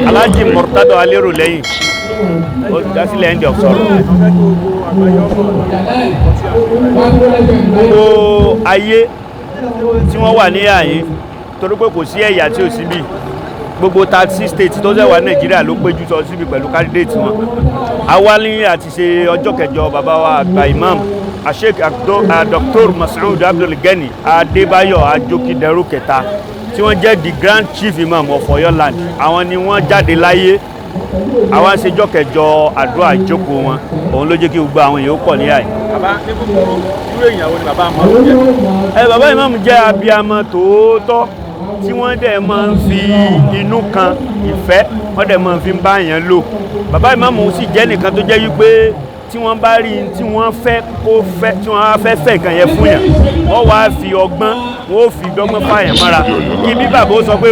Alhaji Murtado Aleroleyin olùdásílẹ̀ end of sorrow. Gbogbo ayé tí wọ́n wà ní àyè torí pé kò sí ẹ̀yà tí ò sí bí gbogbo 36 states tó ṣẹ̀wá Nàìjíríà ló péjú sọ síbi pẹ̀lú candidate wọn. Awali àti ṣe ọjọ́ kẹjọ bàbá wa àgbà imam Sheikh Dr. Mas'ud Abdul Gani Adébáyọ̀ Ajókìdẹrù kẹta tí wọ́n jẹ́ the grand chief imam of Oyo land. Àwọn ni wọ́n jáde láyé. Àwọn ṣèjọ́ kẹjọ àdúrà ìjókòó wọn òun ló jẹ́ kí gbogbo àwọn èèyàn pọ̀ ní àyè. Bàbá ní gbogbo irú èèyàn wo ni bàbá imam jẹ́? Bàbá imam jẹ́ abiyamọ tòótọ́ tí wọ́n dẹ̀ máa ń fi inú kan ìfẹ́ wọ́n dẹ̀ máa ń fi bá èèyàn lò. Bàbá imam sì jẹ́ nìkan tó jẹ́ wípé tí wọ́n bá rí tí wọ́n fẹ́ kó fẹ́ tí wọ́n á fẹ́ nǹkan yẹn fún yàn wọ́n wá fi ọgbọ́n wọ́n ó fi dọ́gbọ́n fàyàn mọ́ra kí bí bàbá ó sọ pé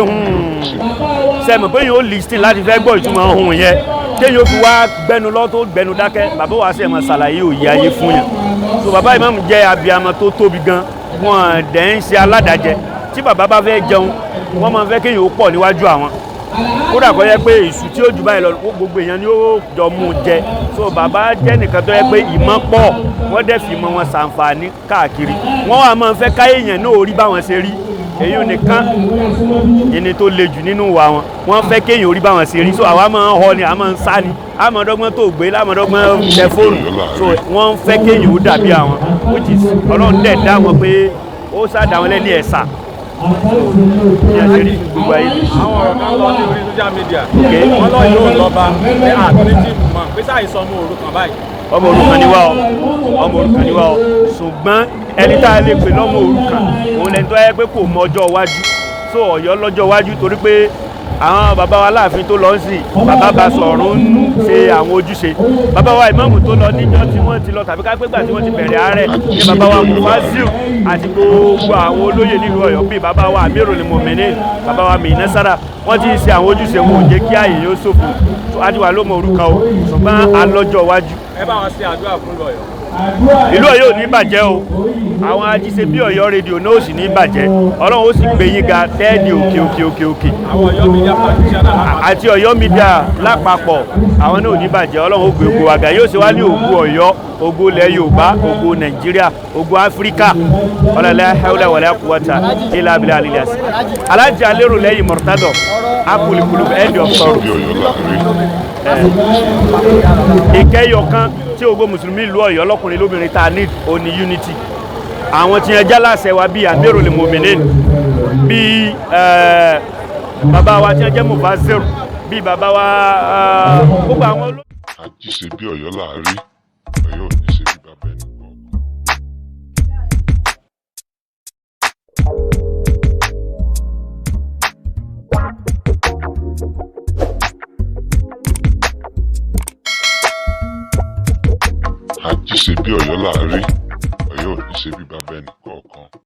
sẹ́mi pé yóò listing láti fẹ́ gbọ́ ìtumọ̀ yẹn kéèyàn fi wá gbẹnu lọ tó gbẹnu dákẹ́ bàbá wa sì máa ṣàlàyé òye ayé fún yàn. So bàbá imam jẹ́ abiyamọ tó tóbi gan wọn dẹ̀ ń ṣe aládàjẹ tí bàbá bá fẹ́ jẹun wọ́n máa fẹ́ kéèyàn ó pọ̀ níwájú àwọn kódà kó yẹ pé èṣù tí ó jù báyìí lọ gbogbo èèyàn ni ó jọ mú jẹ. So bàbá jẹ́ nìkan tó yẹ pé ìmọ̀ pọ̀ wọ́n dẹ̀ fi mọ wọn ṣàǹfààní káàkiri wọ́n wà máa ń fẹ́ káyéèyàn náà orí báwọn ṣe rí èyí nìkan ìní tó le jù nínú wa wọn wọ́n fẹ́ kéèyàn orí báwọn ṣe rí. So àwa máa ń họ ni a máa ń sá ni àmọ̀dọ́gbọ́n tó gbé lámọ̀dọ́gbọ́n tẹ fóònù. So wọ́n fẹ́ kéèyàn ó dàbí àwọn which is Ọlọ́run dẹ̀ dá wọn pé ó sá dá wọn lẹ́ni ẹ̀sà. Gbogbo ayé àwọn ọ̀rọ̀ kan lọ ní orí social media wọ́n lọ yóò lọ́ba pé àtúntì mọ̀ pé sáà ìsọmọ òrukàn báyìí. Ọmọ òrukàn ni wá o ọmọ òrukàn ni wá o ṣùgbọ́n ẹni tá a lè pè lọ́mọ òrukàn òun lẹni tó yẹ pé kò mọ ọjọ́ iwájú. So Ọ̀yọ́ lọ́jọ́ iwájú torí pé àwọn bàbá wa láàfin tó lọ sí bàbá bá sọ̀rọ̀ ń ṣe àwọn ojúṣe bàbá wa ìmáàmù tó lọ níjọ́ tí wọ́n ti lọ tàbí kápẹ́gbà tí wọ́n ti bẹ̀rẹ̀ ààrẹ ní bàbá wa Mufaziu àti gbogbo àwọn olóyè nílùú Ọ̀yọ́ bíi bàbá wa Amirul Mu'minin bàbá wa Minasara wọ́n ti ṣe àwọn ojúṣe wọn ò jẹ́ kí ààyè yóò ṣòfò adìwà ló mọ òrukàn o ṣùgbọ́n alọ́jọ́ iwájú. Ẹ bá wọn ṣe àdúrà fún Ọ̀yọ́. Ìlú Ọ̀yọ́ ò ní bàjẹ́ o àwọn ajíṣe bí Ọ̀yọ́ rédíò náà ò sì ní bàjẹ́ Ọlọ́run ó sì gbé yín ga tẹ́ẹ̀dì òkè. Àwọn Ọ̀yọ́ media practitioner àti Ọ̀yọ́ media lápapọ̀ àwọn náà ò ní bàjẹ́ Ọlọ́run ó gbé ògo wa ga yóò ṣe wá ní ògo Ọ̀yọ́ ògo ilẹ̀ Yorùbá ògo Nàìjíríà ògo Áfíríkà la hawla wala quwwata illa billahi alias. Alhaji Aleroleyin Murtado akulikulu end of sorrow. Ìkẹyọ̀kan tí gbogbo mùsùlùmí ìlú Ọ̀yọ́ lọ́kùnrin lóbìnrin ta ní òní unity. Àwọn tí yẹn jálàsẹ̀ wa bíi Amirul Mu'minin bíi bàbá wa tí yẹn jẹ́ Mufaziru bíi bàbá wa gbogbo àwọn àjíṣe bí Ọ̀yọ́ láàrí Ọ̀yọ́ ò ní ṣe bí bàbá ẹni kọ̀ọ̀kan. Àjíṣe bí Ọ̀yọ́ láàrí Ọ̀yọ́ ò ní ṣe bí bàbá ẹni kọ̀ọ̀kan.